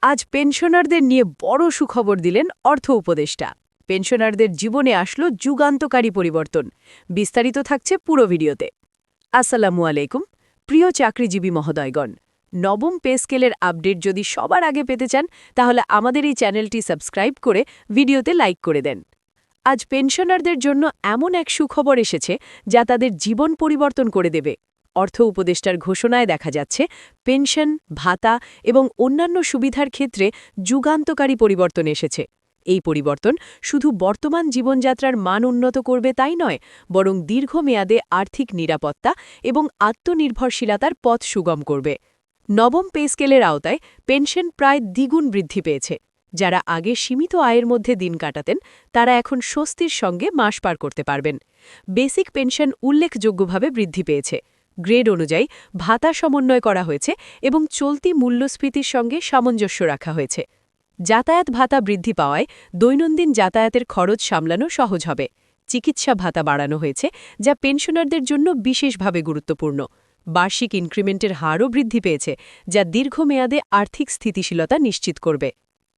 আজ পেনশনারদের নিয়ে বড় সুখবর দিলেন অর্থ উপদেষ্টা। পেনশনারদের জীবনে আসলো যুগান্তকারী পরিবর্তন। বিস্তারিত থাকছে পুরো ভিডিওতে। আসসালামু আলাইকুম প্রিয় চাকরিজীবী মহোদয়গণ। নবম পে স্কেলের আপডেট যদি সবার আগে পেতে চান তাহলে আমাদের এই চ্যানেলটি সাবস্ক্রাইব করে ভিডিওতে লাইক করে দেন। আজ পেনশনারদের জন্য এমন এক সুখবর এসেছে যা তাদের জীবন পরিবর্তন করে দেবে। অর্থ উপদেষ্টার ঘোষণায় দেখা যাচ্ছে পেনশন, ভাতা এবং অন্যান্য সুবিধার ক্ষেত্রে যুগান্তকারী পরিবর্তন এসেছে। এই পরিবর্তন শুধু বর্তমান জীবনযাত্রার মান উন্নত করবে তাই নয়, বরং দীর্ঘমেয়াদে আর্থিক নিরাপত্তা এবং আত্মনির্ভরশীলতার পথ সুগম করবে। নবম পে স্কেলের আওতায় পেনশন প্রায় দ্বিগুণ বৃদ্ধি পেয়েছে। যারা আগে সীমিত আয়ের মধ্যে দিন কাটাতেন তারা এখন স্বস্তির সঙ্গে মাস পার করতে পারবেন। বেসিক পেনশন উল্লেখযোগ্যভাবে বৃদ্ধি পেয়েছে। গ্রেড অনুযায়ী ভাতা সমন্বয় করা হয়েছে এবং চলতি মূল্যস্ফীতির সঙ্গে সামঞ্জস্য রাখা হয়েছে। যাতায়াত ভাতা বৃদ্ধি পাওয়ায় দৈনন্দিন যাতায়াতের খরচ সামলানো সহজ হবে। চিকিৎসা ভাতা বাড়ানো হয়েছে, যা পেনশনারদের জন্য বিশেষভাবে গুরুত্বপূর্ণ। বার্ষিক ইনক্রিমেন্টের হারও বৃদ্ধি পেয়েছে, যা দীর্ঘমেয়াদে আর্থিক স্থিতিশীলতা নিশ্চিত করবে।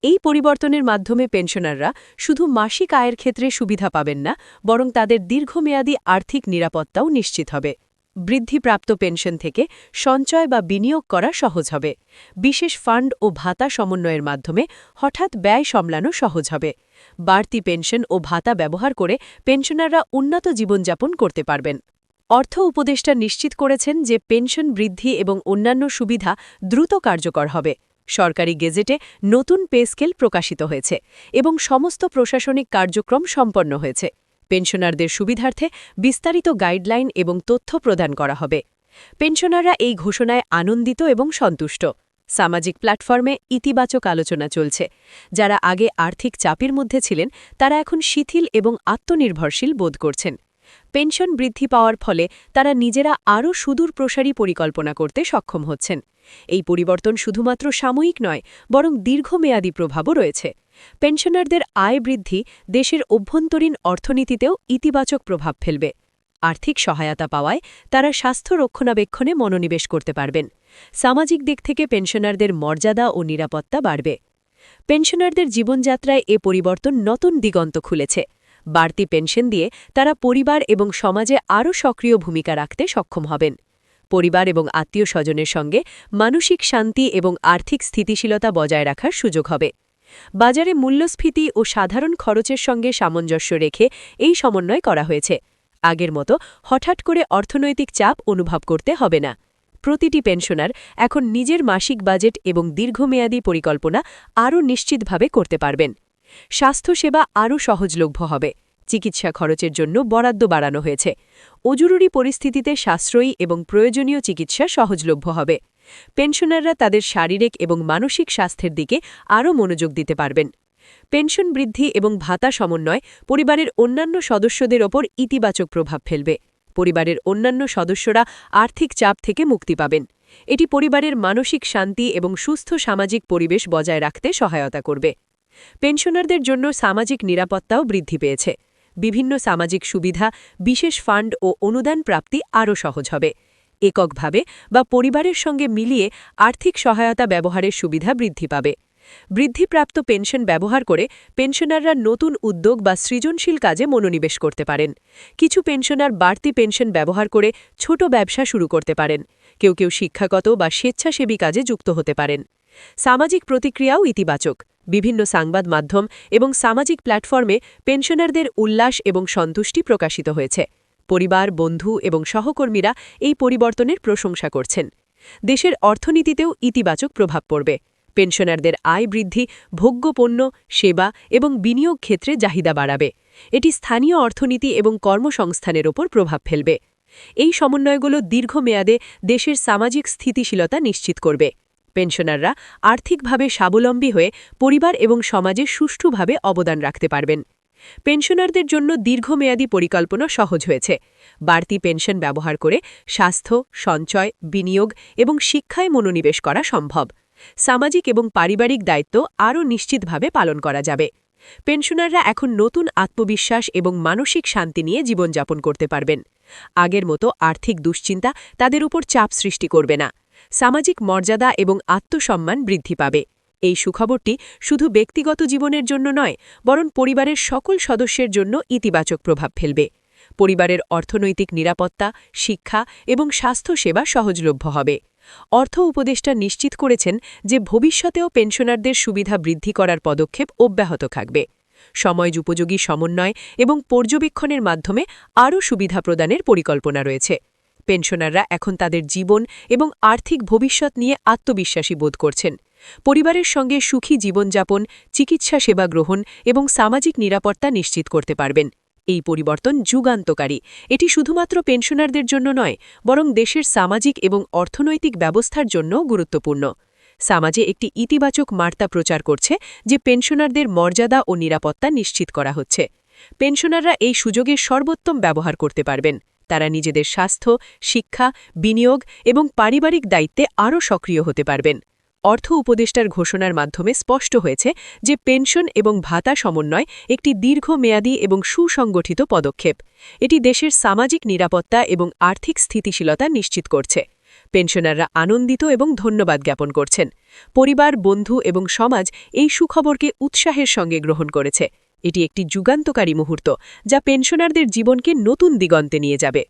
এই পরিবর্তনের মাধ্যমে পেনশনাররা শুধু মাসিক আয়ের ক্ষেত্রে সুবিধা পাবেন না, বরং তাদের দীর্ঘমেয়াদী আর্থিক নিরাপত্তাও নিশ্চিত হবে। বৃদ্ধিপ্রাপ্ত পেনশন থেকে সঞ্চয় বা বিনিয়োগ করা সহজ হবে। বিশেষ ফান্ড ও ভাতা সমন্বয়ের মাধ্যমে হঠাৎ ব্যয় সামলানো সহজ হবে। বাড়তি পেনশন ও ভাতা ব্যবহার করে পেনশনাররা উন্নত জীবনযাপন করতে পারবেন। অর্থ উপদেষ্টা নিশ্চিত করেছেন যে পেনশন বৃদ্ধি এবং অন্যান্য সুবিধা দ্রুত কার্যকর হবে। সরকারি গেজেটে নতুন পে স্কেল প্রকাশিত হয়েছে এবং সমস্ত প্রশাসনিক কার্যক্রম সম্পন্ন হয়েছে। পেনশনারদের সুবিধার্থে বিস্তারিত গাইডলাইন এবং তথ্য প্রদান করা হবে। পেনশনাররা এই ঘোষণায় আনন্দিত এবং সন্তুষ্ট। সামাজিক প্ল্যাটফর্মে ইতিবাচক আলোচনা চলছে। যারা আগে আর্থিক চাপের মধ্যে ছিলেন তারা এখন শিথিল এবং আত্মনির্ভরশীল বোধ করছেন। পেনশন বৃদ্ধি পাওয়ার ফলে তারা নিজেরা আরও সুদূর প্রসারী পরিকল্পনা করতে সক্ষম হচ্ছেন। এই পরিবর্তন শুধুমাত্র সাময়িক নয়, বরং দীর্ঘমেয়াদী প্রভাবও রয়েছে। পেনশনারদের আয় বৃদ্ধি দেশের অভ্যন্তরীণ অর্থনীতিতেও ইতিবাচক প্রভাব ফেলবে। আর্থিক সহায়তা পাওয়ায় তারা স্বাস্থ্য রক্ষণাবেক্ষণে মনোনিবেশ করতে পারবেন। সামাজিক দিক থেকে পেনশনারদের মর্যাদা ও নিরাপত্তা বাড়বে। পেনশনারদের জীবনযাত্রায় এ পরিবর্তন নতুন দিগন্ত খুলেছে। বাড়তি পেনশন দিয়ে তারা পরিবার এবং সমাজে আরও সক্রিয় ভূমিকা রাখতে সক্ষম হবেন। পরিবার এবং আত্মীয় স্বজনের সঙ্গে মানসিক শান্তি এবং আর্থিক স্থিতিশীলতা বজায় রাখার সুযোগ হবে। বাজারে মূল্যস্ফীতি ও সাধারণ খরচের সঙ্গে সামঞ্জস্য রেখে এই সমন্বয় করা হয়েছে। আগের মতো হঠাৎ করে অর্থনৈতিক চাপ অনুভব করতে হবে না। প্রতিটি পেনশনার এখন নিজের মাসিক বাজেট এবং দীর্ঘমেয়াদী পরিকল্পনা আরও নিশ্চিতভাবে করতে পারবেন। স্বাস্থ্যসেবা আরও সহজলভ্য হবে। চিকিৎসা খরচের জন্য বরাদ্দ বাড়ানো হয়েছে। অজরুরি পরিস্থিতিতে সাশ্রয়ী এবং প্রয়োজনীয় চিকিৎসা সহজলভ্য হবে। পেনশনাররা তাদের শারীরিক এবং মানসিক স্বাস্থ্যের দিকে আরও মনোযোগ দিতে পারবেন। পেনশন বৃদ্ধি এবং ভাতা সমন্বয় পরিবারের অন্যান্য সদস্যদের ওপর ইতিবাচক প্রভাব ফেলবে। পরিবারের অন্যান্য সদস্যরা আর্থিক চাপ থেকে মুক্তি পাবেন। এটি পরিবারের মানসিক শান্তি এবং সুস্থ সামাজিক পরিবেশ বজায় রাখতে সহায়তা করবে। পেনশনারদের জন্য সামাজিক নিরাপত্তাও বৃদ্ধি পেয়েছে। বিভিন্ন সামাজিক সুবিধা, বিশেষ ফান্ড ও অনুদান প্রাপ্তি আরও সহজ হবে। এককভাবে বা পরিবারের সঙ্গে মিলিয়ে আর্থিক সহায়তা ব্যবহারের সুবিধা বৃদ্ধি পাবে। বৃদ্ধিপ্রাপ্ত পেনশন ব্যবহার করে পেনশনাররা নতুন উদ্যোগ বা সৃজনশীল কাজে মনোনিবেশ করতে পারেন। কিছু পেনশনার বাড়তি পেনশন ব্যবহার করে ছোট ব্যবসা শুরু করতে পারেন। কেউ কেউ শিক্ষাগত বা স্বেচ্ছাসেবী কাজে যুক্ত হতে পারেন। সামাজিক প্রতিক্রিয়াও ইতিবাচক। বিভিন্ন সংবাদ মাধ্যম এবং সামাজিক প্ল্যাটফর্মে পেনশনারদের উল্লাস এবং সন্তুষ্টি প্রকাশিত হয়েছে। পরিবার, বন্ধু এবং সহকর্মীরা এই পরিবর্তনের প্রশংসা করছেন। দেশের অর্থনীতিতেও ইতিবাচক প্রভাব পড়বে। পেনশনারদের আয় বৃদ্ধি ভোগ্যপণ্য, সেবা এবং বিনিয়োগ ক্ষেত্রে চাহিদা বাড়াবে। এটি স্থানীয় অর্থনীতি এবং কর্মসংস্থানের ওপর প্রভাব ফেলবে। এই সমন্বয়গুলো দীর্ঘমেয়াদে দেশের সামাজিক স্থিতিশীলতা নিশ্চিত করবে। পেনশনাররা আর্থিকভাবে স্বাবলম্বী হয়ে পরিবার এবং সমাজে সুষ্ঠুভাবে অবদান রাখতে পারবেন। পেনশনারদের জন্য দীর্ঘমেয়াদী পরিকল্পনা সহজ হয়েছে। বাড়তি পেনশন ব্যবহার করে স্বাস্থ্য, সঞ্চয়, বিনিয়োগ এবং শিক্ষায় মনোনিবেশ করা সম্ভব। সামাজিক এবং পারিবারিক দায়িত্ব আরও নিশ্চিতভাবে পালন করা যাবে। পেনশনাররা এখন নতুন আত্মবিশ্বাস এবং মানসিক শান্তি নিয়ে জীবনযাপন করতে পারবেন। আগের মতো আর্থিক দুশ্চিন্তা তাদের উপর চাপ সৃষ্টি করবে না। সামাজিক মর্যাদা এবং আত্মসম্মান বৃদ্ধি পাবে। এই সুখবরটি শুধু ব্যক্তিগত জীবনের জন্য নয়, বরং পরিবারের সকল সদস্যের জন্য ইতিবাচক প্রভাব ফেলবে। পরিবারের অর্থনৈতিক নিরাপত্তা, শিক্ষা এবং স্বাস্থ্যসেবা সহজলভ্য হবে। অর্থ উপদেষ্টা নিশ্চিত করেছেন যে ভবিষ্যতেও পেনশনারদের সুবিধা বৃদ্ধি করার পদক্ষেপ অব্যাহত থাকবে। সময়োপযোগী সমন্বয় এবং পর্যবেক্ষণের মাধ্যমে আরও সুবিধা প্রদানের পরিকল্পনা রয়েছে। পেনশনাররা এখন তাদের জীবন এবং আর্থিক ভবিষ্যৎ নিয়ে আত্মবিশ্বাসী বোধ করছেন। পরিবারের সঙ্গে সুখী জীবনযাপন, চিকিৎসা সেবা গ্রহণ এবং সামাজিক নিরাপত্তা নিশ্চিত করতে পারবেন। এই পরিবর্তন যুগান্তকারী। এটি শুধুমাত্র পেনশনারদের জন্য নয়, বরং দেশের সামাজিক এবং অর্থনৈতিক ব্যবস্থার জন্য গুরুত্বপূর্ণ। সমাজে একটি ইতিবাচক বার্তা প্রচার করছে যে পেনশনারদের মর্যাদা ও নিরাপত্তা নিশ্চিত করা হচ্ছে। পেনশনাররা এই সুযোগের সর্বোত্তম ব্যবহার করতে পারবেন। তারা নিজেদের স্বাস্থ্য, শিক্ষা, বিনিয়োগ এবং পারিবারিক দায়িত্বে আরও সক্রিয় হতে পারবেন। অর্থ উপদেষ্টার ঘোষণার মাধ্যমে স্পষ্ট হয়েছে যে পেনশন এবং ভাতা সমন্বয় একটি দীর্ঘমেয়াদী এবং সুসংগঠিত পদক্ষেপ। এটি দেশের সামাজিক নিরাপত্তা এবং আর্থিক স্থিতিশীলতা নিশ্চিত করছে। পেনশনাররা আনন্দিত এবং ধন্যবাদ জ্ঞাপন করছেন। পরিবার, বন্ধু এবং সমাজ এই সুখবরকে উৎসাহের সঙ্গে গ্রহণ করেছে। এটি একটি যুগান্তকারী মুহূর্ত, যা পেনশনারদের জীবনকে নতুন দিগন্তে নিয়ে যাবে।